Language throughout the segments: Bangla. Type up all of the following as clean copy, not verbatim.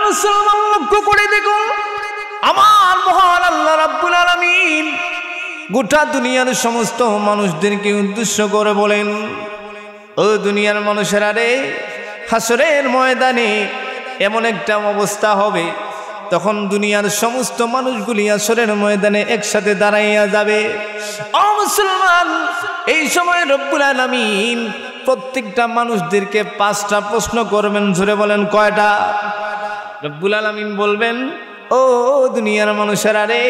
মুসলমান লক্ষ্য করে দেখুন, আমার মহান আল্লাহ রাব্বুল আলামিন গোটা দুনিয়ার সমস্ত মানুষদেরকে উদ্দেশ্য করে বলেন, ও দুনিয়ার মানুষেরা রে, হাসরের ময়দানে এমন একটা অবস্থা হবে, তখন দুনিয়ার সমস্ত মানুষগুলি হাসরের ময়দানে একসাথে দাঁড়াইয়া যাবে। ও মুসলমান, এই সময় রব্বুল আলামিন প্রত্যেকটা মানুষদেরকে 5টা প্রশ্ন করবেন। জোরে বলেন, কয়টা? রব্বুল আলামিন বলবেন, ও দুনিয়ার মানুষেরা রে,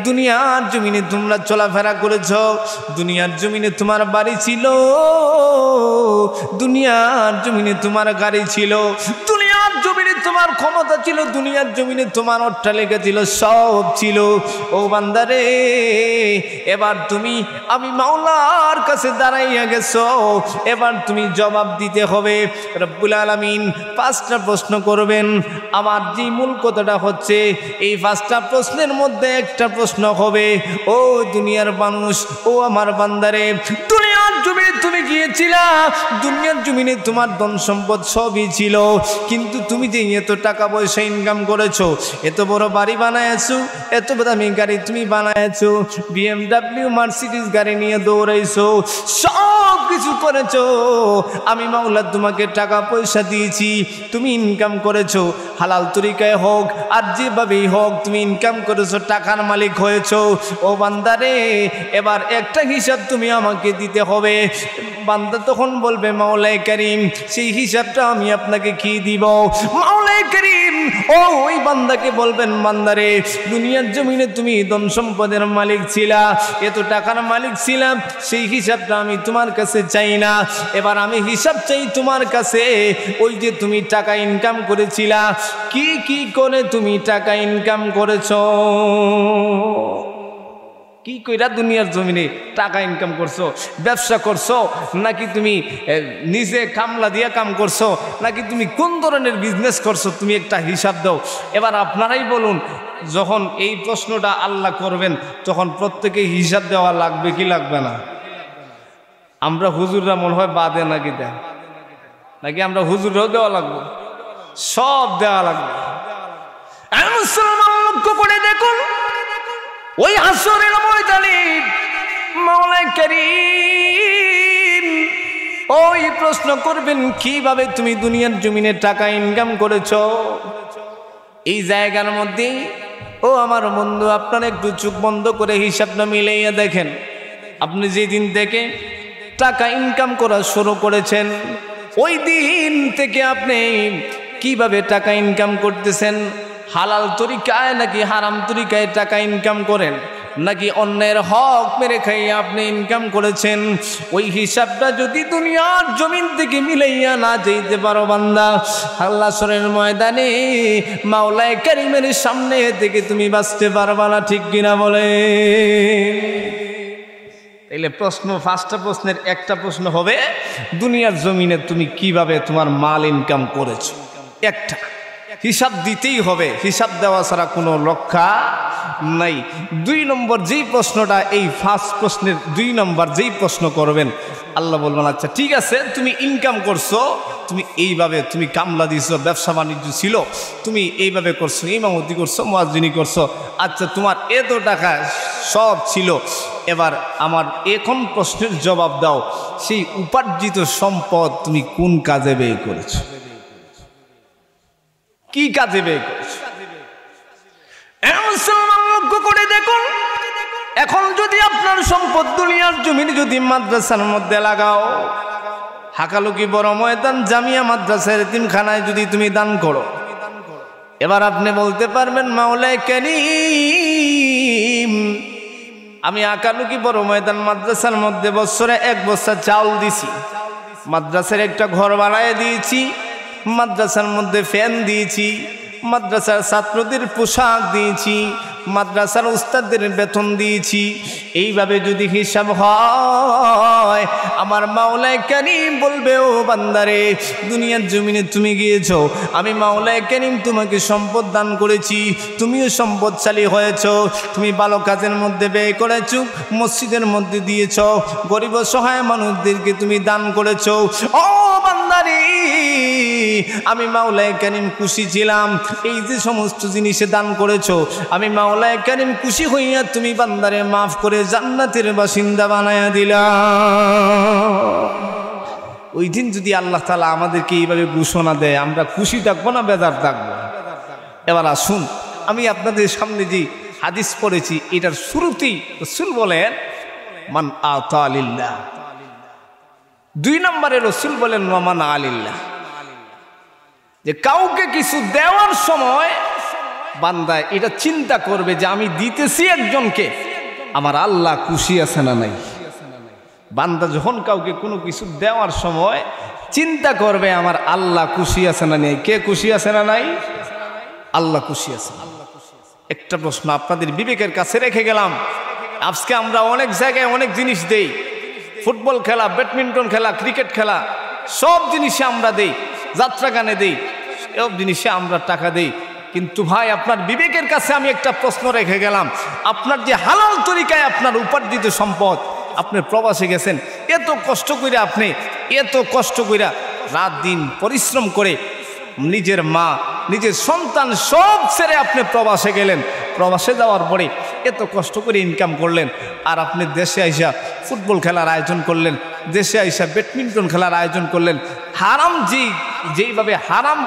দুনিয়ার জমিনে তোমরা চলাফেরা করেছ, দুনিয়ার জমিনে তোমার বাড়ি ছিল, দুনিয়ার জমিনে তোমার গাড়ি ছিল, দুনিয়ার জমিনে তোমার ক্ষমতা ছিল, দুনিয়ার জমিনে তোমার অট্টালিকা ছিল, সব ছিল। ও বান্দারে, এবার তুমি আমি মাওলার কাছে দাঁড়াইয়া গেছো, এবার তুমি জবাব দিতে হবে। রব্বুল আলামিন 5টা প্রশ্ন করবেন। আমার যে মূল কথাটা হচ্ছে, এই 5টা প্রশ্নের মধ্যে একটা প্রশ্ন হবে, ও দুনিয়ার মানুষ, ও আমার বান্দারে, দুনিয়ার জমিনে তুমি গিয়েছিলা, দুনিয়ার জমিনে তোমার ধন সম্পদ সবই ছিল, কিন্তু তুমি যে এত টাকা পয়সা ইনকাম করেছো, এত বড় বাড়ি বানায়েছো, এত দামি গাড়ি তুমি বানায়েছো, BMW মার্সিডিজ গাড়ি নিয়ে দৌড়াইছো, সব কিছু করেছো, আমি মাওলা তোমাকে টাকা পয়সা দিয়েছি, তুমি ইনকাম করেছো, হালাল তরিকায় হোক আর যেভাবেই হোক তুমি ইনকাম করেছো, টাকার মালিক হয়েছো। ও বান্দারে, এবার একটা হিসাব তুমি আমাকে দিতে হবে। বান্দা তখন বলবে, মাওলাই করিম, সেই হিসাবটা আমি আপনাকে কি দিব? মাওলাই করিম ওই বান্দাকে বলবেন, বান্দারে, দুনিয়ার জমিনে তুমি ধন সম্পদের মালিক ছিলা, এত টাকার মালিক ছিলাম, সেই হিসাবটা আমি তোমার কাছে চাই না, এবার আমি হিসাব চাই তোমার কাছে। ওই যে তুমি টাকা ইনকাম করেছিলা, কি কি করে তুমি টাকা ইনকাম করেছো? কি কইরা দুনিয়ার জমিনে টাকা ইনকাম করছো? ব্যবসা করছো, নাকি তুমি নিজে কামলা দিয়া কাম করছো, নাকি তুমি কোন ধরনের বিজনেস করছো? তুমি একটা হিসাব দাও। এবার আপনারাই বলুন, যখন এই প্রশ্নটা আল্লাহ করবেন, তখন প্রত্যেকে হিসাব দেওয়া লাগবে কি লাগবে না? আমরা হুজুররা মনে হয় বাদে নাকি দেয়, নাকি আমরা হুজুররাও দেওয়া লাগবে? সব দেওয়া লাগবে। মুসলমান লক্ষ্য করে দেখুন, ওই হাসরের ময়দানে মাওলাই করিম ওই প্রশ্ন করবেন, কিভাবে তুমি দুনিয়ার জমিনে টাকা ইনকাম করেছো? এই জায়গার মধ্যে ও আমার বন্ধু, আপনারা একটু চোখ বন্ধ করে হিসাবটা মিলাইয়া দেখেন। আপনি যেদিন থেকে টাকা ইনকাম করা শুরু করেছেন, ওই দিন থেকে আপনি কিভাবে টাকা ইনকাম করতেছেন? হালাল তরিকায় নাকি হারাম তরিকায় টাকা ইনকাম করেন, নাকি অন্যের হক মেরে খাইয়ে আপনি ইনকাম করেছেন? ওই হিসাবটা যদি দুনিয়ার জমিন থেকে মিলাইয়া না যেতে পারো বান্দা, হাসরের ময়দানে মাওলাই কারিমের সামনে থেকে তুমি বাঁচতে পারবা না, ঠিক কিনা বলে? তাইলে প্রশ্ন, 5টা প্রশ্নের একটা প্রশ্ন হবে, দুনিয়ার জমিনে তুমি কিভাবে তোমার মাল ইনকাম করেছো? একটা হিসাব দিতেই হবে, হিসাব দেওয়া ছাড়া কোনো রক্ষা নাই। 2 নম্বর যেই প্রশ্নটা, এই 1st প্রশ্নের 2 নম্বর যেই প্রশ্ন করবেন, আল্লাহ বলবেন, আচ্ছা ঠিক আছে, তুমি ইনকাম করছো, তুমি এইভাবে তুমি কামলা দিছো, ব্যবসা বাণিজ্য ছিল, তুমি এইভাবে করছো, ইমামতি করছো, মুয়াজ্জিনি করছো, আচ্ছা তোমার এত টাকা সব ছিল, এবার আমার এখন প্রশ্নের জবাব দাও, সেই উপার্জিত সম্পদ তুমি কোন কাজে ব্যয় করেছো? কি কাজে ব্যয় করেছো? মুসলমান লক্ষ্য করে দেখুন, এখন যদি আপনার সম্পদ দুনিয়ার জমিনে যদি মাদ্রাসার মধ্যে লাগাও, হাকালুকি বড় ময়দান জামিয়া মাদ্রাসার এতিমখানায় যদি তুমি দান করো, এবার আপনি বলতে পারবেন, মাওলাই কারীম, আমি হাকালুকি বড় ময়দান মাদ্রাসার মধ্যে বছরে 1 বস্তা চাউল দিছি, মাদ্রাসার একটা ঘর বানায় দিয়েছি, মাদ্রাসার মধ্যে ফ্যান দিয়েছি, মাদ্রাসার ছাত্রদের পোশাক দিয়েছি, মাদ্রাসার উস্তাদদের বেতন দিয়েছি। এইভাবে যদি হিসাব হয়, আমার মাওলাই কারীম বলবে, ও বান্দারে, দুনিয়ার জমিনে তুমি গিয়েছো, আমি মাওলাই কারীম তোমাকে সম্পদ দান করেছি, তুমিও সম্পদশালী হয়েছো, তুমি ভালো কাজের মধ্যে ব্যয় করেছো, মসজিদের মধ্যে দিয়েছো, গরিব সহায় মানুষদেরকে তুমি দান করেছো। ও বান্দারে, আমি মাওলায়ে কারীম খুশি ছিলাম, এই যে সমস্ত জিনিসে দান করেছো আমি মাওলায়ে কারীম খুশি হইয়া তুমি বান্দারে মাফ করে জান্নাতের বাসিন্দা বানায়া দিলা। ওই দিন যদি আল্লাহ তাআলা আমাদেরকে এইভাবে ঘোষণা দেয়, আমরা খুশি থাকবো না বেজার থাকবো? এবার আসুন, আমি আপনাদের সামনে যে হাদিস পড়েছি এটার শুরুতেই রাসূল বলেন মান আতা লিল্লাহ, 2 নম্বরে রাসূল বলেন ওয়া মান আলিল্লাহ, যে কাউকে কিছু দেওয়ার সময় বান্দা এটা চিন্তা করবে যে আমি দিতেছি একজনকে, আমার আল্লাহ খুশি আছে না নাই। বান্দা যখন কাউকে কোনো কিছু দেওয়ার সময় চিন্তা করবে আমার আল্লাহ খুশি আছে না নাই। কে খুশি আছে না নাই? আল্লাহ খুশি আছে। একটা প্রশ্ন আপনাদের বিবেকের কাছে রেখে গেলাম, আজকে আমরা অনেক জায়গায় অনেক জিনিস দেই, ফুটবল খেলা, ব্যাডমিন্টন খেলা, ক্রিকেট খেলা, সব জিনিসে আমরা দেই, যাত্রা গানে দেই, সব জিনিসে আমরা টাকা দেই। কিন্তু ভাই আপনার বিবেকের কাছে আমি একটা প্রশ্ন রেখে গেলাম, আপনার যে হালাল তরিকায় আপনার উপার্জিত সম্পদ, আপনি প্রবাসে গেছেন, এত কষ্ট করে আপনি এত কষ্ট করে রাত দিন পরিশ্রম করে নিজের মা নিজের সন্তান সব ছেড়ে আপনি প্রবাসে গেলেন, প্রবাসে যাওয়ার পরে এত কষ্ট করে ইনকাম করলেন, আর আপনি দেশে আইসা ফুটবল খেলার আয়োজন করলেন, দেশে আইসা ব্যাডমিন্টন খেলার আয়োজন করলেন, হারাম যেইভাবে হারাম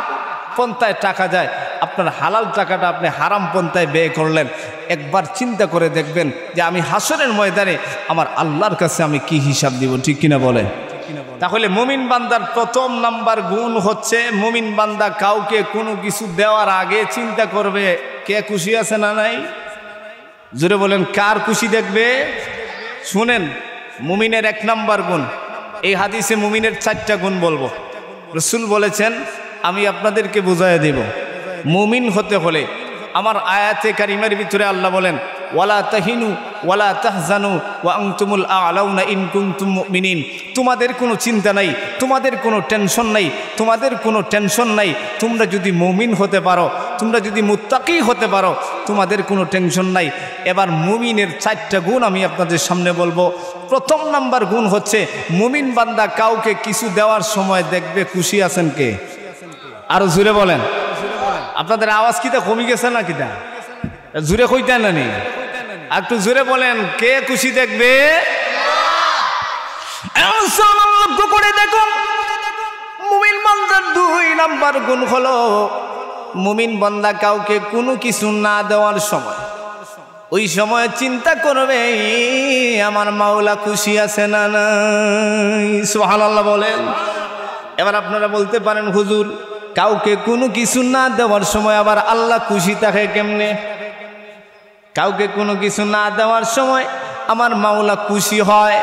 পন্থায় টাকা যায় আপনার হালাল টাকাটা আপনি হারাম পন্থায় ব্যয় করলেন। একবার চিন্তা করে দেখবেন যে আমি হাসরের ময়দানে আমার আল্লাহর কাছে আমি কি হিসাব দিব, ঠিক কিনা বলেন? তাহলে মুমিন বান্দার প্রথম নাম্বার গুণ হচ্ছে মুমিন বান্দা কাউকে কোনো কিছু দেওয়ার আগে চিন্তা করবে কে খুশি আছে না নাই। জোরে বলেন কার খুশি দেখবে? শুনেন, মুমিনের 1 নাম্বার গুণ, এই হাদিসে মুমিনের 4টা গুণ বলবো। রাসূল বলেছেন আমি আপনাদেরকে বুঝাইয়া দেব, মুমিন হতে হলে আমার আয়াতে কারিমার ভিতরে আল্লাহ বলেন ওয়ালা তাহিনু ওয়ালা তাহজানু ওয়া আনতুমুল আ'লাউনা ইন কুনতুম মুমিনিন। তোমাদের কোনো চিন্তা নাই, তোমাদের কোনো টেনশন নাই, তোমাদের কোনো টেনশন নাই, তোমরা যদি মুমিন হতে পারো, তোমরা যদি মুত্তাকি হতে পারো, তোমাদের কোনো টেনশন নাই। এবার মুমিনের 4টা গুণ আমি আপনাদের সামনে বলবো। প্রথম নাম্বার গুণ হচ্ছে মুমিন বান্দা কাউকে কিছু দেওয়ার সময় দেখবে খুশি আছেন কে। আরো জোরে বলেন, আপনাদের আওয়াজ কিটা কমে গেছে না কিটা? জোরে কইতেন না নি? একটু জোরে বলেন কে খুশি দেখবে? লক্ষ্য করে দেখুন, মুমিন বান্দার 2 নাম্বার গুণ হলো মুমিন বান্দা কাউকে কোনো কিছু না দেওয়ার সময় ওই সময় চিন্তা করবে আমার মাওলা খুশি আছে না নাই। সুবহানাল্লাহ বলেন। এবার আপনারা বলতে পারেন হুজুর কাউকে কোনো কিছু না দেওয়ার সময় আবার আল্লাহ খুশি থাকে কেমনে? কাউকে কোনো কিছু না দেওয়ার সময় আমার মাওলা খুশি হয়।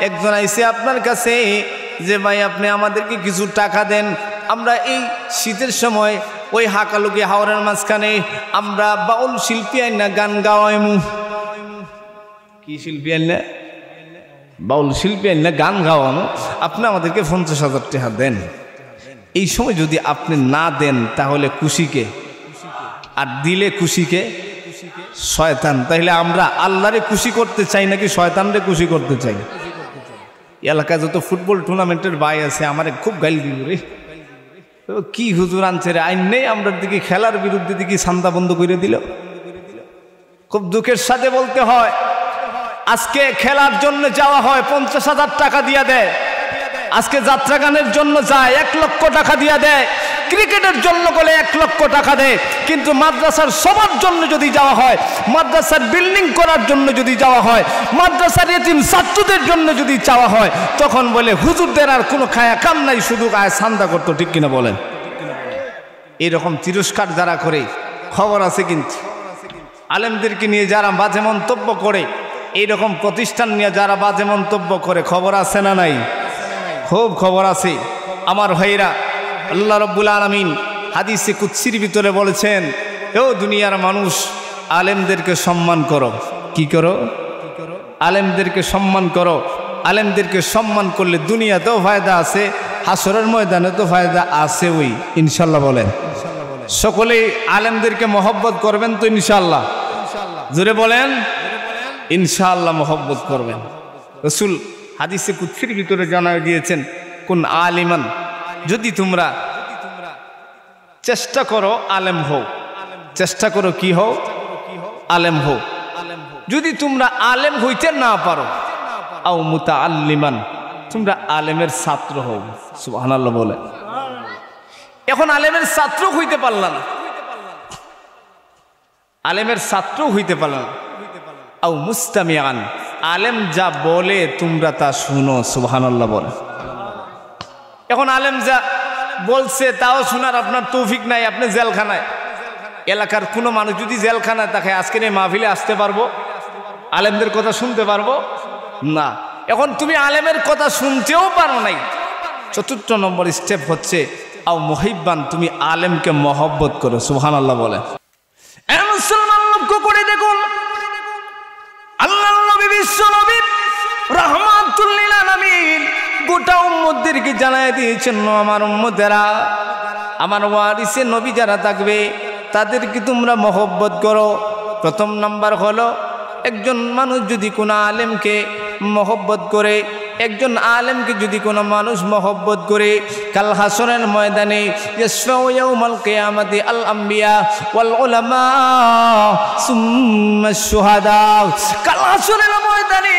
একজন আইসে আপনার কাছে যে ভাই আপনি আমাদেরকে কিছু টাকা দেন, আমরা এই শীতের সময় ওই হাকালুকি হাওরের মাঝখানে আমরা বাউল শিল্পী আইনা গান গাওয়াইমু। কি শিল্পী আইনা? বাউল শিল্পী আইনা গান গাওয়ানো, আপনি আমাদেরকে 50,000 টাকা দেন। এই সময় যদি আপনি না দেন তাহলে খুশিকে, আর দিলে খুশিকে শয়তান। তাইলে আমরা আল্লাহরে খুশি করতে চাই নাকি শয়তানরে খুশি করতে চাই? এলাকায় যত ফুটবল টুর্নামেন্টের ভাই আছে আমার খুব গাইল দিব রে, কি হুজুর আনছে রে আইন নেই, আমরা দিকে খেলার বিরুদ্ধে দিকে সান্দা বন্ধ করে দিল। খুব দুঃখের সাথে বলতে হয় আজকে খেলার জন্য যাওয়া হয় 50,000 টাকা দিয়া দেয়, আজকে যাত্রা গানের জন্য যায় 1 লক্ষ টাকা দিয়া দেয়, ক্রিকেটের জন্য বলে 1 লক্ষ টাকা দেয়। কিন্তু মাদ্রাসার সবার জন্য যদি যাওয়া হয়, মাদ্রাসার বিল্ডিং করার জন্য যদি যাওয়া হয়, মাদ্রাসার এতিম ছাত্রদের জন্য যদি চাওয়া হয়, তখন বলে হুজুরদের আর কোনো খায়া কাম নাই, শুধু আয় সান্দা করতো, ঠিক কিনা বলেন? এরকম তিরস্কার যারা করে খবর আছে, কিন্তু আলেমদেরকে নিয়ে যারা বাজে মন্তব্য করে, এইরকম প্রতিষ্ঠান নিয়ে যারা বাজে মন্তব্য করে খবর আছে না নাই? খুব খবর আছে আমার ভাইরা। আল্লাহ রাব্বুল আলামিন হাদিসে কুদসির ভিতরে বলেছেন, ও দুনিয়ার মানুষ আলেমদেরকে সম্মান করো। কি করো? আলেমদেরকে সম্মান করো। আলেমদেরকে সম্মান করলে দুনিয়াতেও ফায়দা আছে, হাসরের ময়দানে তো ফায়দা আছে ওই, ইনশাল্লাহ বলেন। সকলেই আলেমদেরকে মহব্বত করবেন তো ইনশাল্লাহ? জোরে বলেন ইনশাআল্লাহ মহব্বত করবেন। রাসূল হাদিসে কুদসির ভিতরে জানায় দিয়েছেন, কোন আলিমান, যদি তোমরা চেষ্টা করো আলেম হও, চেষ্টা করো কি হও, আলেম হও। যদি তোমরা আলেম হইতে না পারো, আও মুতাআল্লিমান, তোমরা আলেমের ছাত্র হও। সুবহানাল্লাহ বলে। এখন আলেমের ছাত্র হইতে পারলা না, আলেমের ছাত্র হইতে পারলা না, আও মুস্তামিআন, আলেম যা বলে তোমরা তা শুনো। সুবহানাল্লাহ বলে। এখন আলেম যা বলছে তাও শোনার আপনার তৌফিক নাই, আপনি জেলখানায়। এলাকার কোনো মানুষ যদি জেলখানায় থাকে আজকের এই মাহফিলে আসতে পারবো? আলেমদের কথা শুনতে পারবো না। এখন তুমি আলেমের কথা শুনতেও পারো নাই। চতুর্থ নম্বর স্টেপ হচ্ছে আও মুহিব্বান, তুমি আলেমকে মহব্বত করো। সুবহানাল্লাহ বলে। মুসলমান লক্ষ্য করে দেখুন, আল্লাহর নবী বিশ্ব নবী রাহমাতুল লিল আলামিন গোটা উম্মতদেরকে জানায় দিয়েছেন, আমার উম্মতেরা, আমার ওয়ারিসে নবী যারা থাকবে তাদেরকে তোমরা মহব্বত করো। প্রথম নাম্বার হলো, একজন মানুষ যদি কোনো আলেমকে মহব্বত করে, একজন আলেমকে যদি কোনো মানুষ মহব্বত করে, কাল হাসরের ময়দানে ইয়াশফাউ ইয়াউমাল কিয়ামাতি আল আম্বিয়া ওয়াল উলামা সুম্মা শুহাদা, কাল হাসরের ময়দানে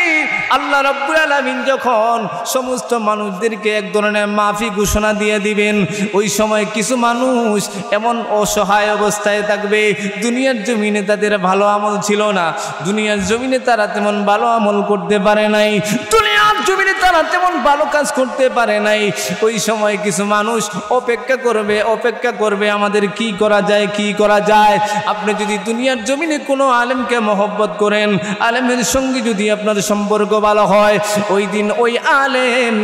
আল্লাহ রাব্বুল আলামিন যখন সমস্ত মানুষদেরকে এক ধরনের মাফি ঘোষণা দিয়ে দিবেন, ওই সময় কিছু মানুষ এমন অসহায় অবস্থায় থাকবে, দুনিয়ার জমিনে তাদের ভালো আমল ছিল না, দুনিয়ার জমিনে তারা তেমন ভালো আমল করতে পারে নাই, দুনিয়ার জমিনে তারা তেমন ভালো কাজ করতে পারে নাই। ওই সময় কিছু মানুষ অপেক্ষা করবে, অপেক্ষা করবে আমাদের কি করা যায়, কি করা যায়। আপনি যদি দুনিয়ার জমিনে কোনো আলেমকে মহব্বত করেন, আলেমের সঙ্গে যদি আপনার সম্পর্ক ভালো হয়, ওই দিন ওই আলেম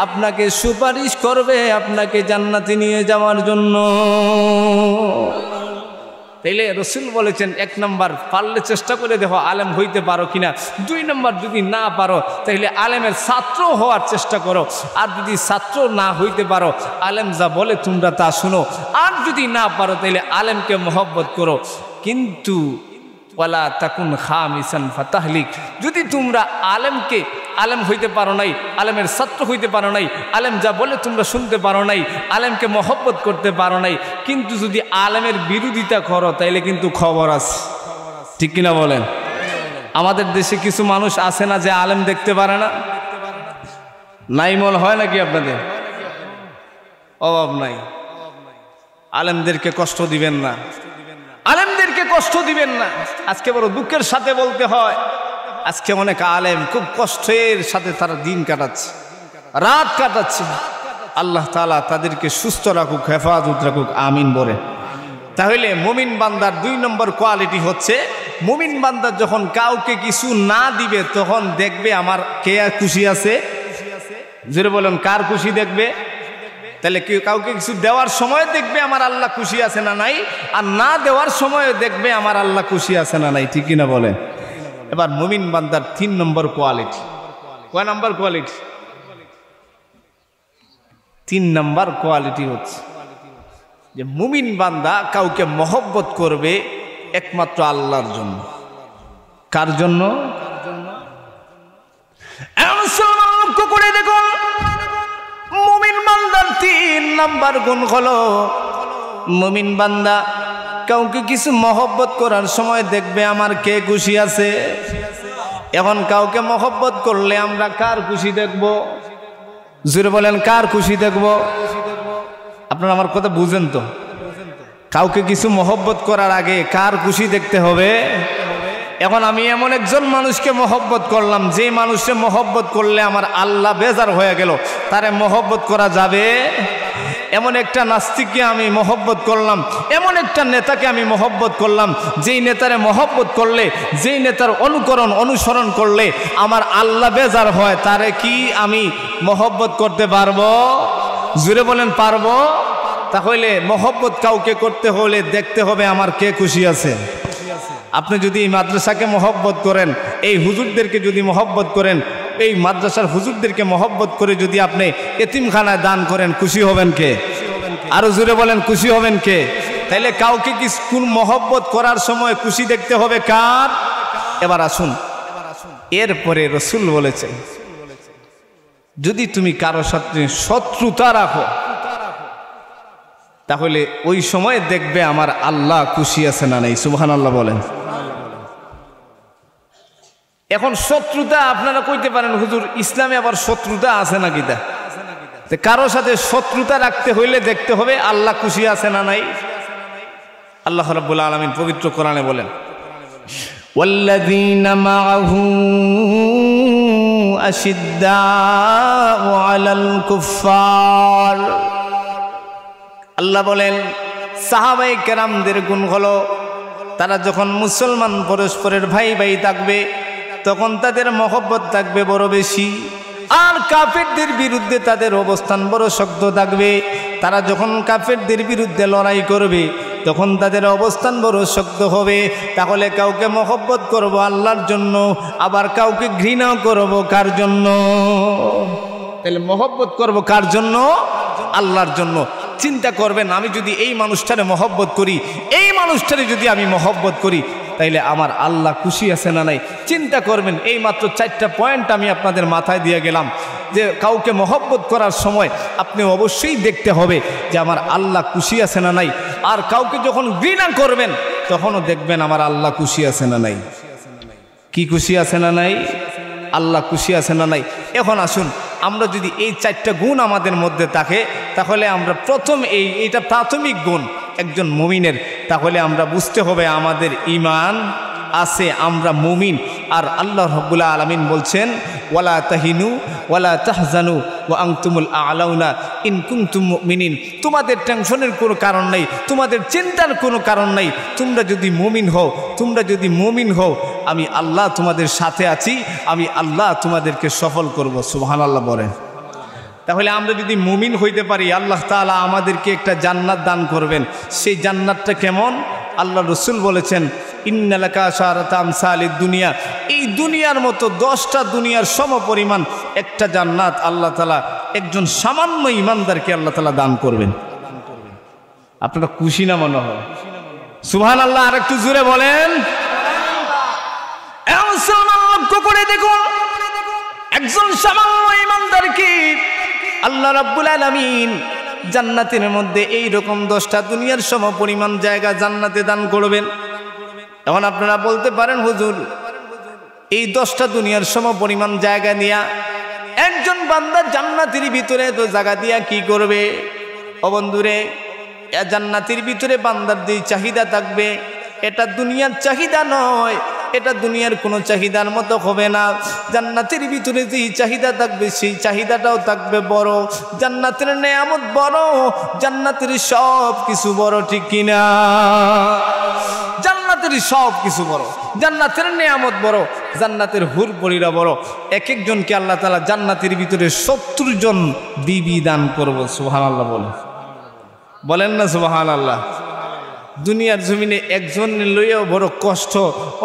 আপনাকে সুপারিশ করবে আপনাকে জান্নাতে নিয়ে যাওয়ার জন্য। তাইলে রসুল বলেছেন, এক নম্বর পারলে চেষ্টা করে দেখো আলেম হইতে পারো কিনা। দুই নম্বর যদি না পারো তাইলে আলেমের ছাত্র হওয়ার চেষ্টা করো। আর যদি ছাত্র না হইতে পারো, আলেম যা বলে তোমরা তা শুনো। আর যদি না পারো তাইলে আলেমকে মহব্বত করো, কিন্তু ওয়ালা তাকুন খামিসান ফাতাহলিক। যদি তোমরা আলেমকে আলেম হইতে পারো নাই, আলেমের ছাত্র হইতে পারো নাই, আলেম যা বলে তোমরা শুনতে পারো নাই, আলেমকে মহব্বত করতে পারো নাই, কিন্তু যদি আলেমের বিরোধিতা করো তাইলে কিন্তু খবর আছে। ঠিক কিনা বলেন? আমাদের দেশে কিছু মানুষ আছে না যে আলেম দেখতে পারে না? নাই মল হয় নাকি আপনাদের? অভাব নাই। আলেমদেরকে কষ্ট দিবেন না, আলেমদেরকে কষ্ট দিবেন না। আজকে বড় দুঃখের সাথে বলতে হয়, আজকে অনেক আলেম খুব কষ্টের সাথে তারা দিন কাটাচ্ছে, রাত কাটাচ্ছে। আল্লাহ তাআলা তাদেরকে সুস্থ রাখুক, হেফাজত রাখুক, আমিন বলে। তাহলে মুমিন বান্দার 2 নম্বর কোয়ালিটি হচ্ছে, মুমিন বান্দা যখন কাউকে কিছু না দিবে তখন দেখবে আমার কে খুশি আছে। জোরে বলেন, কার খুশি দেখবে? তাহলে কাউকে কিছু দেওয়ার সময় দেখবে আমার আল্লাহ খুশি আছে না নাই, আর না দেওয়ার সময় দেখবে আমার আল্লাহ খুশি আছে না নাই। ঠিক কিনা বলেন? এবার মুমিন বান্দার 3 নম্বর কোয়ালিটি, কয় নম্বর কোয়ালিটি? 3 নম্বর কোয়ালিটি হচ্ছে যে মুমিন বান্দা কাউকে মহব্বত করবে একমাত্র আল্লাহর জন্য। কার জন্য? লক্ষ্য করে দেখুন, মুমিন বান্দার 3 নম্বর গুণ হলো, মুমিন বান্দা কাউকে কিছু মহব্বত করার সময় দেখবে আমার কে খুশি আছে। এখন কাউকে মহব্বত করলে আমরা কার খুশি দেখব? জোরে বলেন, কার খুশি দেখব? আপনারা আমার কথা বুঝেন তো? কাউকে কিছু মহব্বত করার আগে কার খুশি দেখতে হবে। এখন আমি এমন একজন মানুষকে মহব্বত করলাম, যে মানুষকে মহব্বত করলে আমার আল্লাহ বেজার হয়ে গেল, তারে মহব্বত করা যাবে? এমন একটা নাস্তিককে আমি মহব্বত করলাম, এমন একটা নেতাকে আমি মহব্বত করলাম, যেই নেতারে মহব্বত করলে, যেই নেতার অনুসরণ করলে আমার আল্লাহ বেজার হয়, তারে কি আমি মহব্বত করতে পারবো? জোরে বলেন, পারবো? তাহলে মহব্বত কাউকে করতে হলে দেখতে হবে আমার কে খুশি আছে। আপনি যদি এই মাদ্রাসাকে মহব্বত করেন, এই হুজুরদেরকে যদি মহব্বত করেন, এই মাদ্রাসার হুজুরদেরকে মহব্বত করে যদি আপনি এতিমখানায় দান করেন, খুশি হবেন কে? আরো জোরে বলেন, খুশি হবেন কে? তাইলে কাউকে কোন মহব্বত করার সময় খুশি দেখতে হবে কার? এবার আসুন, এরপরে রসুল বলেছেন, যদি তুমি কারো সাথে শত্রুতা রাখো, তাহলে ওই সময় দেখবে আমার আল্লাহ খুশি আছে না নাই, সুবহানাল্লাহ বলেন। এখন শত্রুতা আপনারা কইতে পারেন হুজুর ইসলামে আবার শত্রুতা আছে নাকি? তা কারোর সাথে শত্রুতা রাখতে হইলে দেখতে হবে আল্লাহ খুশি আছে না নাই। আল্লাহ রাব্বুল আলামিন পবিত্র কোরআনে বলেন, ওয়াল্লাযীনা মাআহু আশিদ্দাউ আলাল কুফফার। আল্লাহ বলেন সাহাবায়ে কেরামদের গুণ হলো তারা যখন মুসলমান পরস্পরের ভাই ভাই থাকবে তখন তাদের মহব্বত থাকবে বড় বেশি, আর কাফেরদের বিরুদ্ধে তাদের অবস্থান বড় শক্ত থাকবে। তারা যখন কাফেরদের বিরুদ্ধে লড়াই করবে তখন তাদের অবস্থান বড় শক্ত হবে। তাহলে কাউকে মহব্বত করব আল্লাহর জন্য, আবার কাউকে ঘৃণাও করব কার জন্য? তাহলে মহব্বত করব কার জন্য? আল্লাহর জন্য। চিন্তা করবেন আমি যদি এই মানুষটারে মহব্বত করি, এই মানুষটারে যদি আমি মহব্বত করি তাইলে আমার আল্লাহ খুশি আছে না নাই। চিন্তা করবেন। এই মাত্র 4টা পয়েন্ট আমি আপনাদের মাথায় দিয়ে গেলাম যে কাউকে মহব্বত করার সময় আপনি অবশ্যই দেখতে হবে যে আমার আল্লাহ খুশি আছে না নাই। আর কাউকে যখন ঘৃণা করবেন তখনও দেখবেন আমার আল্লাহ খুশি আছে না নাই। কি খুশি আছে না নাই? আল্লাহ খুশি আছে না নাই। এখন আসুন আমরা যদি এই 4টা গুণ আমাদের মধ্যে থাকে তাহলে আমরা প্রথম এইটা প্রাথমিক গুণ একজন মুমিনের, তাহলে আমরা বুঝতে হবে আমাদের ঈমান আছে, আমরা মুমিন। আর আল্লাহ রাব্বুল আলামিন বলছেন ওয়ালা তাহিনু ওয়ালা তাহজানু ওয়া আনতুমুল আ'লাউনা ইন কুনতুম মুমিনিন। তোমাদের টেনশনের কোনো কারণ নাই, তোমাদের চিন্তার কোনো কারণ নাই। তোমরা যদি মুমিন হও আমি আল্লাহ তোমাদের সাথে আছি, আমি আল্লাহ তোমাদেরকে সফল করব। সুবহানাল্লাহ বলেন। তাহলে আমরা যদি মুমিন হইতে পারি আল্লাহ তাআলা আমাদেরকে একটা জান্নাত দান করবেন। সেই জান্নাতটা কেমন? আল্লাহ রাসূল বলেছেন ইন্নালাকা আশারাতা আমসালিদ দুনিয়া। এই দুনিয়ার মতো 10টা দুনিয়ার সমপরিমাণ একটা জান্নাত আল্লাহ তাআলা একজন সামান্য ঈমানদারকে আল্লাহ তাআলা দান করবেন। আপনারা খুশি না মনে হয়? সুবহানাল্লাহ। আর একটু জোরে বলেন। মুসলমান লক্ষ্য করে দেখুন, একজন সামান্য ঈমানদারকে আল্লাহ রাব্বুল আলামিন জান্নাতের মধ্যে এই রকম 10টা দুনিয়ার সমপরিমাণ জায়গা জান্নাতে দান করবেন। এখন আপনারা বলতে পারেন হুজুর এই 10টা দুনিয়ার সমপরিমাণ জায়গা নিয়ে একজন বান্দা জান্নাতের ভিতরে তো জায়গা দিয়া কি করবে? ও বন্ধুরে, জান্নাতের ভিতরে বান্দার যে চাহিদা থাকবে এটা দুনিয়ার চাহিদা নয়, এটা দুনিয়ার কোনো চাহিদার মতো হবে না। জান্নাতের ভিতরে যে চাহিদা থাকবে সেই চাহিদাটাও থাকবে বড়। জান্নাতের নেয়ামত বড়, জান্নাতের সব কিছু বড়, ঠিক কিনা? জান্নাতের সব কিছু বড়, জান্নাতের নেয়ামত বড়, জান্নাতের হুরপরিরা বড়। এক একজনকে আল্লাহ তাআলা জান্নাতের ভিতরে 70 জন বিবি দান করব। সুবহানাল্লাহ বলেন না সুবহানাল্লাহ। দুনিয়ার জমিনে একজন লইয়াও বড় কষ্ট।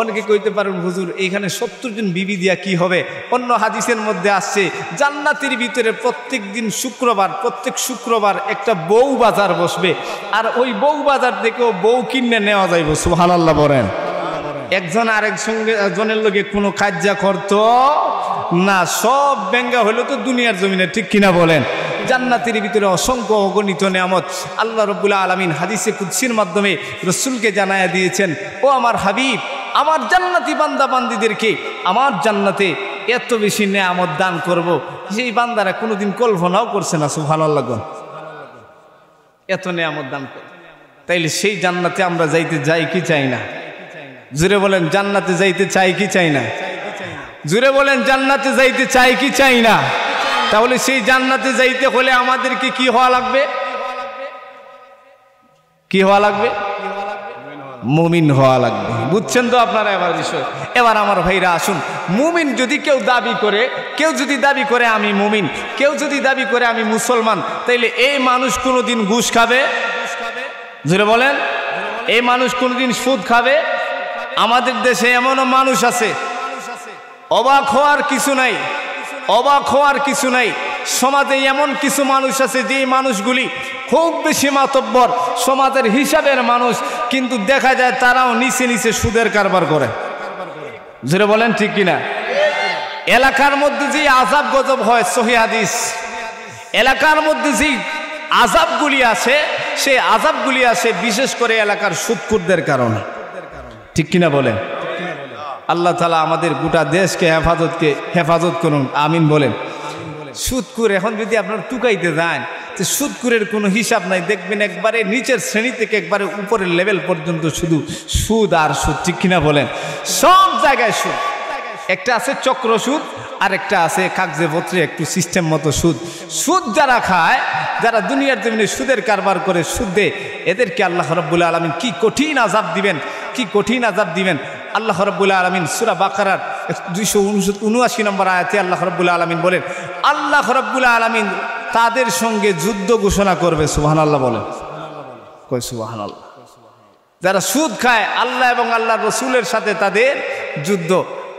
অনেকে কইতে পারেন হুজুর এখানে 70 জন বিবি দিয়া কি হবে? অন্য হাদিসের মধ্যে আসছে জান্নাতের ভিতরে প্রত্যেক শুক্রবার একটা বউ বাজার বসবে, আর ওই বউ বাজার থেকেও বউ কিনে নেওয়া যাইব। সুবহানাল্লাহ বলেন। একজন আরেক সঙ্গে জনের লগে কোনো কাজ্জা করতো না, সব ব্যঙ্গা হলো তো দুনিয়ার জমিনে, ঠিক কিনা বলেন? জান্নাতের ভিতরে অসংখ্য অগণিত নিয়ামত আল্লাহ রাব্বুল আলামিন হাদিসে কুদসির মাধ্যমে রাসূলকে জানায়া দিয়েছেন, ও আমার হাবিব, আমার জান্নাতি বান্দা বান্দীদেরকে আমার জান্নাতে এত বেশি নিয়ামত দান করব, সেই বান্দারা কোনোদিন কল্পনাও করছে না। সুবহানাল্লাহ। এত নিয়ামত দান করব, তাইলে সেই জান্নাতে আমরা যাইতে চাই কি চাই না? জুড়ে বলেন, জান্নাতে যাইতে চাই কি চাই না? জুড়ে বলেন, জান্নাতে যাইতে চাই কি চাই না? তাহলে সেই জান্নাতে যাইতে হলে আমাদেরকে কি হওয়া লাগবে? কি হওয়া লাগবে? মুমিন হওয়া লাগবে। বুঝছেন তো আপনারা এবার বিষয়? এবার আমার ভাইরা আসুন, মুমিন যদি কেউ যদি দাবি করে আমি মুমিন, কেউ যদি দাবি করে আমি মুসলমান, তাইলে এই মানুষ কোনোদিন ঘুষ খাবে? জোরে বলেন, এই মানুষ কোনোদিন সুদ খাবে? আমাদের দেশে এমনও মানুষ আছে, অবাক হওয়ার কিছু নাই। সমাজে এমন কিছু মানুষ আছে যে মানুষগুলি খুব বেশি মাতব্বর, সমাজের হিসাবের মানুষ, কিন্তু দেখা যায় তারাও নিচে নিচে সুদের কারবার করে। জোরে বলেন, ঠিক কিনা? এলাকার মধ্যে যে আযাব গজব হয়, সহিহ হাদিস, এলাকার মধ্যে যে আযাবগুলি আছে সেই আযাবগুলি আসে বিশেষ করে এলাকার সুদখোরদের কারণে, ঠিক কিনা বলেন? আল্লাহ তাআলা আমাদের গোটা দেশকে হেফাজত করুন, আমিন বলেন। সুদখোর এখন যদি আপনার টুকাইতে যান, তো সুদখোরের কোনো হিসাব নাই, দেখবেন একবারে নিচের শ্রেণী থেকে একবারে উপরের লেভেল পর্যন্ত শুধু সুদ আর সুদ, ঠিক কিনা বলেন? সব জায়গায় সুদ। একটা আছে চক্র সুদ, আর একটা আছে কাগজে পত্রে একটু সিস্টেম মতো সুদ। সুদ যারা খায়, যারা দুনিয়ার জমিনে সুদের কারবার করে, সুদ দেয়, এদেরকে আল্লাহ রাব্বুল আলামিন কি কঠিন আযাব দিবেন, কি কঠিন আযাব দিবেন। আল্লাহ রাব্বুল আলামিন সূরা বাকারার 279 নম্বর আয়াতে আল্লাহ রাব্বুল আলামিন বলেন, আল্লাহ রাব্বুল আলামিন তাদের সঙ্গে যুদ্ধ ঘোষণা করবে। সুবহানাল্লাহ বলেন, কই সুবহানাল্লাহ। যারা সুদ খায়, আল্লাহ এবং আল্লাহর রাসূলের সাথে তাদের যুদ্ধ।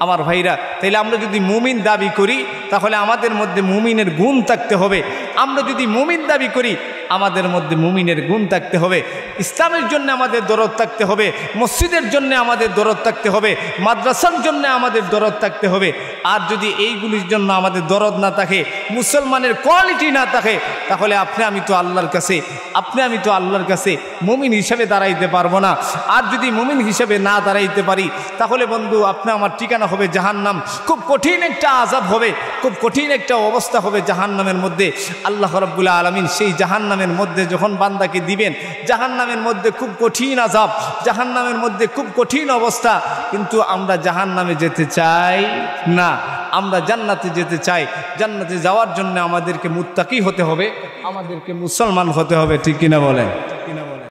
আমার ভাইরা, তাইলে আমরা যদি মুমিন দাবি করি, তাহলে আমাদের মধ্যে মুমিনের গুণ থাকতে হবে। আমরা যদি মুমিন দাবি করি, আমাদের মধ্যে মুমিনের গুণ থাকতে হবে। ইসলামের জন্য আমাদের দরদ থাকতে হবে, মসজিদের জন্য আমাদের দরদ থাকতে হবে, মাদ্রাসার জন্য আমাদের দরদ থাকতে হবে। আর যদি এইগুলির জন্য আমাদের দরদ না থাকে, মুসলমানের কোয়ালিটি না থাকে, তাহলে আপনি আমি তো আল্লাহর কাছে মুমিন হিসেবে দাঁড়াইতে পারবো না। আর যদি মুমিন হিসেবে না দাঁড়াইতে পারি, তাহলে বন্ধু আপনি আমার ঠিকানা হবে জাহান্নাম। খুব কঠিন একটা আযাব হবে, খুব কঠিন একটা অবস্থা হবে জাহান্নামের মধ্যে। আল্লাহ রাব্বুল আলামিন সেই জাহান্নামের মধ্যে যখন বান্দাকে দিবেন, জাহান্নামের মধ্যে খুব কঠিন আযাব, জাহান্নামের মধ্যে খুব কঠিন অবস্থা। কিন্তু আমরা জাহান্নামে যেতে চাই না, আমরা জান্নাতে যেতে চাই। জান্নাতে যাওয়ার জন্য আমাদেরকে মুত্তাকি হতে হবে, আমাদেরকে মুসলমান হতে হবে, ঠিক কিনা বলেন?